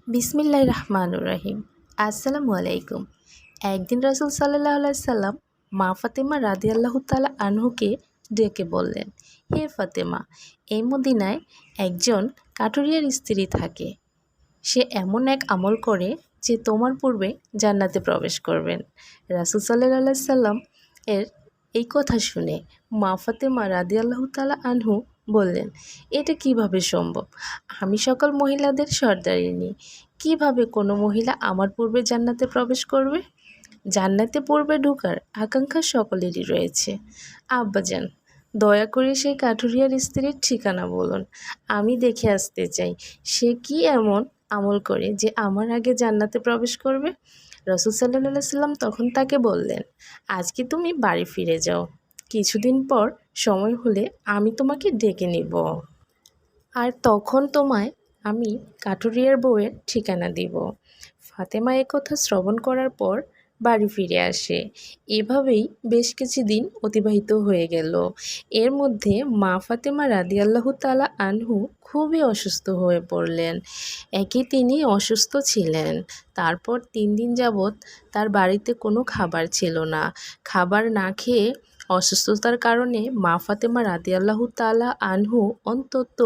বিসমিল্লাহির রহমানির রহিম। আসসালামু আলাইকুম। একদিন রাসূল সাল্লাল্লাহু আলাইহি সাল্লাম মা ফাতেমা রাদিয়াল্লাহু তাআলা আনহুকে ডেকে বললেন, হে ফাতেমা, এই মদিনায় একজন কাঠুরিয়ার স্ত্রী থাকে। সে এমন এক আমল করে যে তোমার পূর্বে জান্নাতে প্রবেশ করবেন। রাসূল সাল্লাল্লাহু আলাইহি সাল্লাম এর এই কথা শুনে মা ফাতেমা রাদিয়াল্লাহু তাআলা আনহু বললেন, এটা কিভাবে সম্ভব? আমি সকল মহিলাদের সর্দারিনী, কিভাবে কোনো মহিলা আমার পূর্বে জান্নাতে প্রবেশ করবে? জান্নাতে পূর্বে ঢোকার আকাঙ্ক্ষা সকলেরই রয়েছে। আব্বাজান, দয়া করে সেই কাঠুরিয়ার স্ত্রীর ঠিকানা বলুন। আমি দেখে আসতে চাই সে কি এমন আমল করে যে আমার আগে জান্নাতে প্রবেশ করবে। রাসূল সাল্লাল্লাহু আলাইহি সাল্লাম তখন তাকে বললেন, আজকে তুমি বাড়ি ফিরে যাও। কিছুদিন পর সময় হলে আমি তোমাকে ডেকে নিব, আর তখন তোমায় আমি কাঠুরিয়ার বউয়ের ঠিকানা দিব। ফাতেমা একথা শ্রবণ করার পর বাড়ি ফিরে আসে। এভাবেই বেশ কিছুদিন অতিবাহিত হয়ে গেল। এর মধ্যে মা ফাতেমা রাদিয়াল্লাহু তাআলা আনহু খুবই অসুস্থ হয়ে পড়লেন। একে তিনি অসুস্থ ছিলেন, তারপর 3 দিন যাবৎ তার বাড়িতে কোনো খাবার ছিল না। খাবার না খেয়ে অসুস্থতার কারণে মা ফাতেমা রাদিয়াল্লাহু তাআলা আনহু অত্যন্ত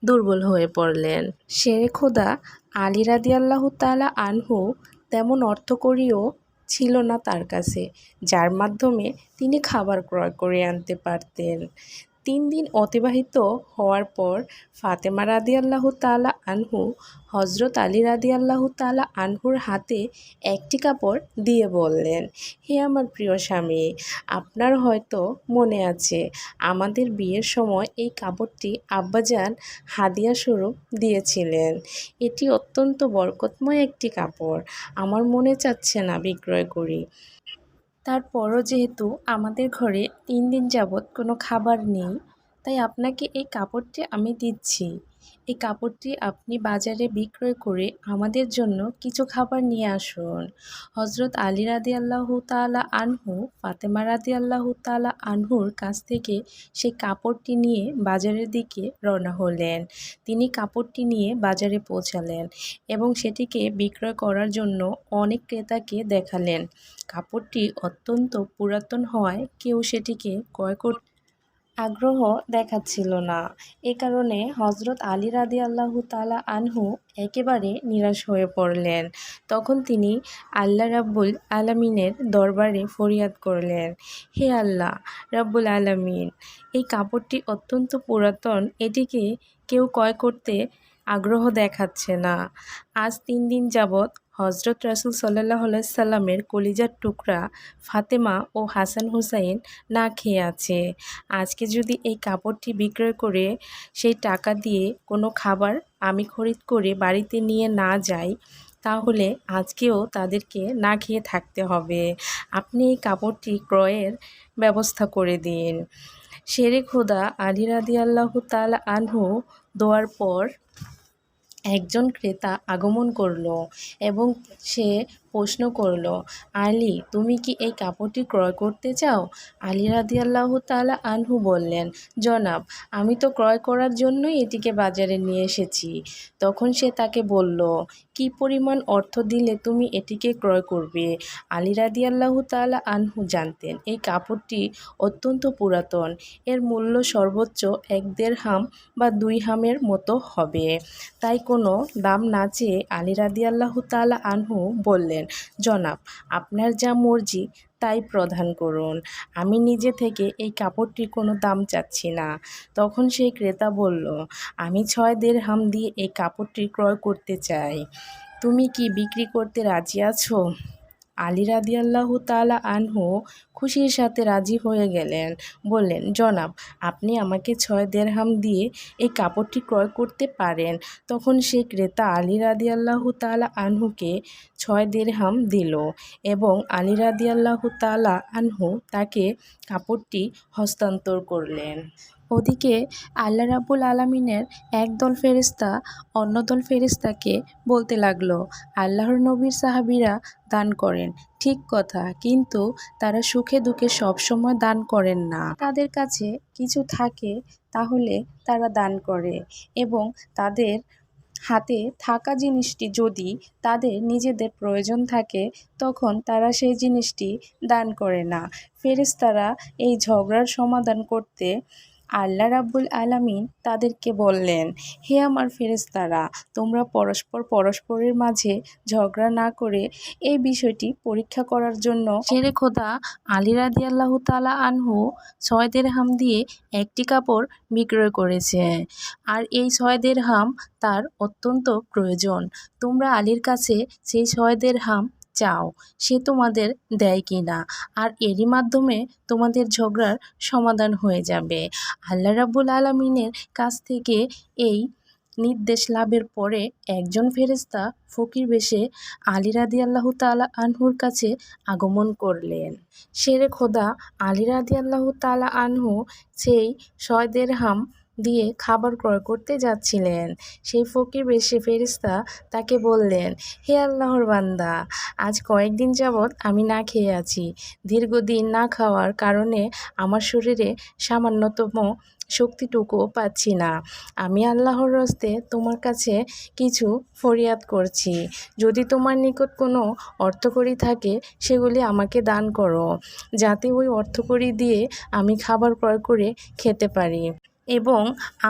দুর্বল হয়ে পড়লেন। শেরে খোদা আলী রাদিয়াল্লাহু তাআলা আনহু তেমন অর্থকড়িও ছিল না তার কাছে, যার মাধ্যমে তিনি খাবার ক্রয় করে আনতে পারতেন। 3 দিন অতিবাহিত হওয়ার পর ফাতেমা রাদিয়াল্লাহু তাআলা আনহু হযরত আলী রাদিয়াল্লাহু তাআলা আনহুর হাতে একটি কাপড় দিয়ে বললেন, হে আমার প্রিয় স্বামী, আপনার হয়তো মনে আছে আমাদের বিয়ের সময় এই কাপড়টি আব্বাজান হাদিয়া স্বরূপ দিয়েছিলেন। এটি অত্যন্ত বরকতময় একটি কাপড়। আমার মনে চাচ্ছে না বিক্রয় করি। তারপরও যেহেতু আমাদের ঘরে 3 দিন যাবৎ কোনো খাবার নেই, তাই আপনাকে এই কাপড়টি আমি দিচ্ছি। এই কাপড়টি আপনি বাজারে বিক্রয় করে আমাদের জন্য কিছু খাবার নিয়ে আসুন। হযরত আলী রাদিয়াল্লাহু তাআলা আনহু ফাতেমা রাদিয়াল্লাহু তাআলা আনহুর কাছ থেকে সেই কাপড়টি নিয়ে বাজারের দিকে রওনা হলেন। তিনি কাপড়টি নিয়ে বাজারে পৌঁছালেন এবং সেটিকে বিক্রয় করার জন্য অনেক ক্রেতাকে দেখালেন। কাপড়টি অত্যন্ত পুরাতন হওয়ায় কেউ সেটিকে ক্রয় করতে আগ্রহ দেখাচ্ছিল না। এ কারণে হযরত আলী রাদিয়াল্লাহু তাআলা আনহু একেবারে নিরাশ হয়ে পড়লেন। তখন তিনি আল্লাহ রাব্বুল আলামিনের দরবারে ফরিয়াদ করলেন, হে আল্লাহ রাব্বুল আলামিন, এই কাপড়টি অত্যন্ত পুরাতন, এটিকে কেউ ক্রয় করতে আগ্রহ দেখাচ্ছে না। আজ 3 দিন যাবৎ হযরত রাসূল সাল্লাল্লাহু আলাইহি সাল্লামের কলিজার টুকরা ফাতেমা ও হাসান হুসাইন না খেয়ে আছে। আজকে যদি এই কাপড়টি বিক্রয় করে সেই টাকা দিয়ে কোনো খাবার আমি খরিদ করে বাড়িতে নিয়ে না যাই, তাহলে আজকেও তাদেরকে না খেয়ে থাকতে হবে। আপনি এই কাপড়টি ক্রয়ের ব্যবস্থা করে দিন। শেরে খোদা আলী রাদিয়াল্লাহু তাআলা আনহু দোয়ার পর একজন ক্রেতা আগমন করল এবং সে প্রশ্ন করল, আলী, তুমি কি এই কাপড়টি ক্রয় করতে চাও? আলী রাদিয়াল্লাহু তাআলা আনহু বললেন, জনাব, আমি তো ক্রয় করার জন্যই এটিকে বাজারে নিয়ে এসেছি। তখন সে তাকে বলল, কি পরিমাণ অর্থ দিলে তুমি এটিকে ক্রয় করবে? আলী রাদিয়াল্লাহু তাআলা আনহু জানতেন এই কাপড়টি অত্যন্ত পুরাতন, এর মূল্য সর্বোচ্চ 1 দিরহাম বা 2 হামের মতো হবে। তাই কোনো দাম না চেয়ে আলী রাদিয়াল্লাহু তাআলা আনহু বললেন, জনাব, আপনার যা মর্জি তাই প্রদান করুন। আমি নিজে থেকে এই কাপড়টির কোনো দাম চাচ্ছি না। তখন সেই ক্রেতা বলল, আমি 6 দিরহাম দিয়ে এই কাপড়টি ক্রয় করতে চাই। তুমি কি বিক্রি করতে রাজি আছো? আলী রাদিয়াল্লাহু তাআলা আনহু খুশির সাথে রাজি হয়ে গেলেন। বললেন, জনাব, আপনি আমাকে 6 দিরহাম দিয়ে এই কাপড়টি ক্রয় করতে পারেন। তখন সেই ক্রেতা আলী রাদিয়াল্লাহু তাআলা আনহুকে 6 দিরহাম দিল এবং আলী রাদিয়াল্লাহু তাআলা আনহু তাকে কাপড়টি হস্তান্তর করলেন। ওদিকে আল্লাহ রাব্বুল আলামিনের একদল ফেরেশতা অন্য দল ফেরেশতাকে বলতে লাগলো, আল্লাহর নবীর সাহাবীরা দান করেন, ঠিক কথা, কিন্তু তারা সুখে দুঃখে সবসময় দান করেন না। তাদের কাছে কিছু থাকে তাহলে তারা দান করে এবং তাদের হাতে থাকা জিনিসটি যদি তাদের নিজেদের প্রয়োজন থাকে তখন তারা সেই জিনিসটি দান করে না। ফেরেশতারা এই ঝগড়ার সমাধান করতে আল্লাহ রাব্বুল আলামিন তাদেরকে বললেন, হে আমার ফেরেশতারা, তোমরা পরস্পরের মাঝে ঝগড়া না করে এই বিষয়টি পরীক্ষা করার জন্য শেরে খোদা আলী রাদিয়াল্লাহু তাআলা আনহু 6 দিরহাম দিয়ে একটি কাপড় বিক্রয় করেছে। আর এই 6 দিরহাম তার অত্যন্ত প্রয়োজন। তোমরা আলীর কাছে সেই 6 দিরহাম চাও, সে তোমাদের দেয় কিনা, আর এরই মাধ্যমে তোমাদের ঝগড়ার সমাধান হয়ে যাবে। আল্লাহ রাব্বুল আলামিনের কাছ থেকে এই নির্দেশ লাভের পরে একজন ফেরেশতা ফকির বেশে আলী রাদিয়াল্লাহু তাআলা আনহুর কাছে আগমন করলেন। শেরে খোদা আলী রাদিয়াল্লাহু তাআলা আনহু সেই 6 দিরহাম দিয়ে খাবার ক্রয় করতে যাচ্ছিলেন। সেই ফকির বেশে ফেরেশতা তাকে বললেন, হে আল্লাহর বান্দা, আজ কয়েকদিন যাবৎ আমি না খেয়ে আছি। দীর্ঘদিন না খাওয়ার কারণে আমার শরীরে সামান্যতম শক্তিটুকুও পাচ্ছি না। আমি আল্লাহর হস্তে তোমার কাছে কিছু ফরিয়াদ করছি। যদি তোমার নিকট কোনো অর্থকড়ি থাকে সেগুলি আমাকে দান করো, যাতে ওই অর্থকড়ি দিয়ে আমি খাবার ক্রয় করে খেতে পারি এবং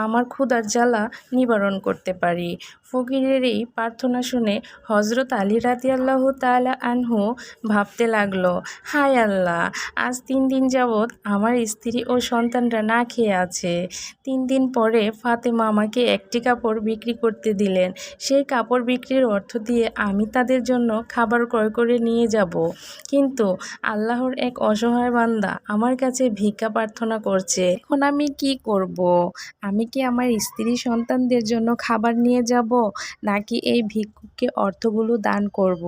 আমার ক্ষুধার জ্বালা নিবারণ করতে পারি। ফকিরের এই প্রার্থনা শুনে হযরত আলী রাদিয়াল্লাহু তাআলা আনহু ভাবতে লাগলো, হায় আল্লাহ, আজ 3 দিন যাবৎ আমার স্ত্রী ও সন্তানরা না খেয়ে আছে। 3 দিন পরে ফাতেমা আমাকে একটি কাপড় বিক্রি করতে দিলেন। সেই কাপড় বিক্রির অর্থ দিয়ে আমি তাদের জন্য খাবার ক্রয় করে নিয়ে যাব। কিন্তু আল্লাহর এক অসহায় বান্দা আমার কাছে ভিক্ষা প্রার্থনা করছে। এখন আমি কি করব? আমি কি আমার স্ত্রী সন্তানদের জন্য খাবার নিয়ে যাব, নাকি এই ভিক্ষুককে অর্থগুলো দান করব?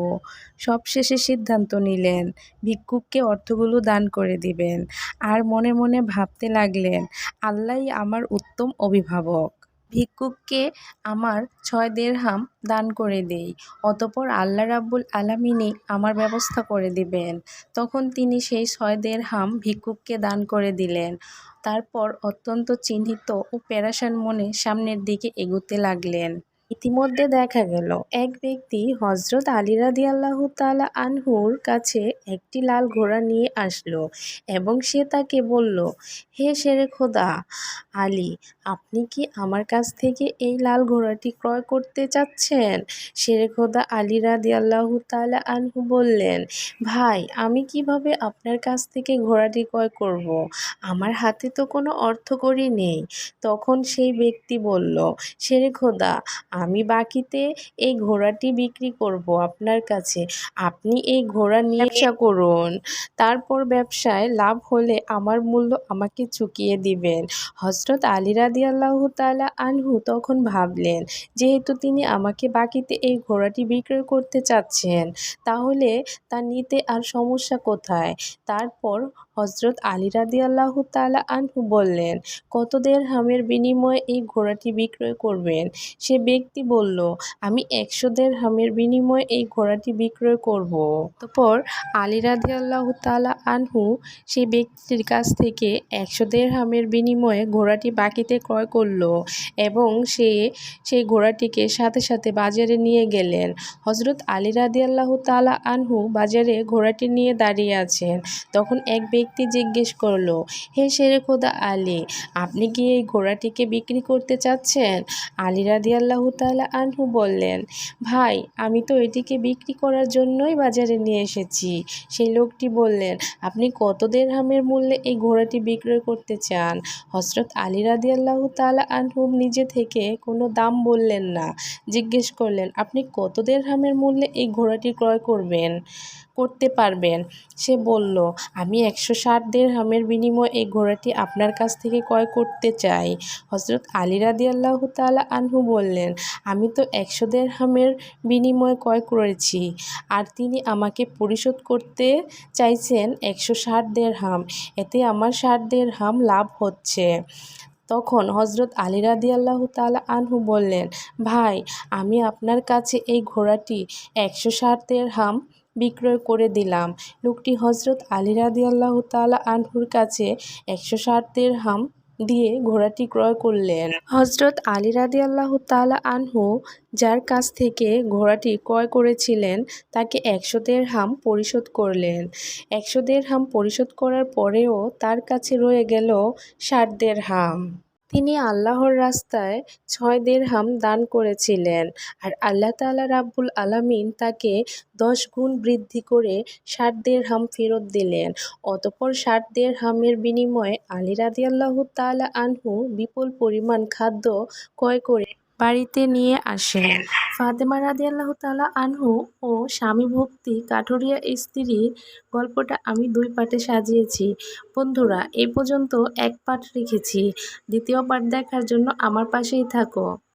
সবশেষে সিদ্ধান্ত নিলেন ভিক্ষুককে অর্থগুলো দান করে দিবেন। আর মনে মনে ভাবতে লাগলেন, আল্লাহই আমার উত্তম অভিভাবক। ভিক্ষুককে আমার 6 দিরহাম দান করে দেই, অতঃপর আল্লাহ রাব্বুল আলামিনই আমার ব্যবস্থা করে দিবেন। তখন তিনি সেই 6 দিরহাম ভিক্ষুককে দান করে দিলেন। তারপর অত্যন্ত চিন্তিত ও পেরেশান মনে সামনের দিকে এগোতে লাগলেন। ইতিমধ্যে দেখা গেল এক ব্যক্তি হযরত আলী রাদিয়াল্লাহু তাআলা আনহুর কাছে একটি লাল ঘোড়া নিয়ে আসলো এবং সে তাকে বলল, হে শেরে খোদা আলী, আপনি কি আমার কাছ থেকে এই লাল ঘোড়াটি ক্রয় করতে চাচ্ছেন? শেরে খোদা আলী রাদিয়াল্লাহু তাআলা আনহু বললেন, ভাই, আমি কিভাবে আপনার কাছ থেকে ঘোড়াটি ক্রয় করব? আমার হাতে তো কোনো অর্থকড়ি নেই। তখন সেই ব্যক্তি বলল, শেরে খোদা, আমি বাকিতে এই ঘোড়াটি বিক্রি করব আপনার কাছে। আপনি এই ঘোড়া নিয়ে ব্যবসা করুন। তারপর ব্যবসায় লাভ হলে আমার মূল্য আমাকে চুকিয়ে দিবেন। হযরত আলী রাদিয়াল্লাহু তাআলা আনহু তখন ভাবলেন, যেহেতু তিনি আমাকে বাকিতে এই ঘোড়াটি বিক্রয় করতে চাচ্ছেন, তাহলে তা নিতে আর সমস্যা কোথায়? তারপর হযরত আলী রাদিয়াল্লাহু তাআলা আনহু বললেন, কত দিরহামের বিনিময়ে এই ঘোড়াটি বিক্রয় করবেন? সে ব্যক্তি বলল, আমি 100 দিরহামের বিনিময়ে এই ঘোড়াটি বিক্রয় করব। অতঃপর আলী রাদিয়াল্লাহু তাআলা আনহু সেই ব্যক্তির কাছ থেকে 100 দিরহামের বিনিময়ে ঘোড়াটি বাকিতে ক্রয় করল এবং সেই ঘোড়াটিকে সাথে সাথে বাজারে নিয়ে গেলেন। হযরত আলী রাদিয়াল্লাহু তাআলা আনহু বাজারে ঘোড়াটি নিয়ে দাঁড়িয়ে আছেন। তখন এক ব্যক্তি জিজ্ঞেস করল, হে শেরে খোদা আলী, আপনি কি এই ঘোড়াটিকে বিক্রি করতে চাচ্ছেন? আলী রাদিয়াল্লাহু তাআলা আনহু বললেন, ভাই, আমি তো এটিকে বিক্রি করার জন্যই বাজারে নিয়ে এসেছি। সেই লোকটি বললেন, আপনি কত দিরহামের মূল্যে এই ঘোড়াটি বিক্রয় করতে চান? হযরত আলী রাদিয়াল্লাহু তাআলা আনহু নিজে থেকে কোনো দাম বললেন না। জিজ্ঞেস করলেন, আপনি কত দিরহামের মূল্যে এই ঘোড়াটি ক্রয় করতে পারবেন? সে বলল, আমি 160 দিরহামের বিনিময়ে এই ঘোড়াটি আপনার কাছ থেকে ক্রয় করতে চাই। হযরত আলী রাদিয়াল্লাহু তাআলা আনহু বললেন, আমি তো 100 দিরহামের বিনিময়ে ক্রয় করেছি, আর তিনি আমাকে পরিশোধ করতে চাইছেন 160 দিরহাম। এতে আমার 60 দিরহাম লাভ হচ্ছে। তখন হযরত আলী রাদিয়াল্লাহু তাআলা আনহু বললেন, ভাই, আমি আপনার কাছে এই ঘোড়াটি 160 দিরহাম বিক্রয় করে দিলাম। লোকটি হযরত আলী রাদিয়াল্লাহু তাআলা আনহুর কাছে 160 দিরহাম দিয়ে ঘোড়াটি ক্রয় করলেন। হযরত আলী রাদিয়াল্লাহু তাআলা আনহু যার কাছ থেকে ঘোড়াটি ক্রয় করেছিলেন তাকে ১০০ দিরহাম পরিশোধ করলেন। ১০০ দিরহাম পরিশোধ করার পরেও তার কাছে রয়ে গেল ৬০ দিরহাম। তিনি আল্লাহর রাস্তায় ৬ দিরহাম দান করেছিলেন আর আল্লাহ তাআলা রাব্বুল আলামিন তাকে ১০ গুণ বৃদ্ধি করে ৬০ দিরহাম ফেরত দিলেন। অতঃপর ৬০ দিরহামের বিনিময়ে আলী রাদিয়াল্লাহু তাআলা আনহু বিপুল পরিমাণ খাদ্য ক্রয় করে বাড়িতে নিয়ে আসেন। ফাতেমা রাদিয়াল্লাহু তাআলা আনহু ও স্বামী ভক্তি কাঠুরিয়া স্ত্রীর গল্পটা আমি ২ পার্টে সাজিয়েছি। বন্ধুরা, এই পর্যন্ত ১ পার্ট রেখেছি। দ্বিতীয় পার্ট দেখার জন্য আমার পাশেই থাকো।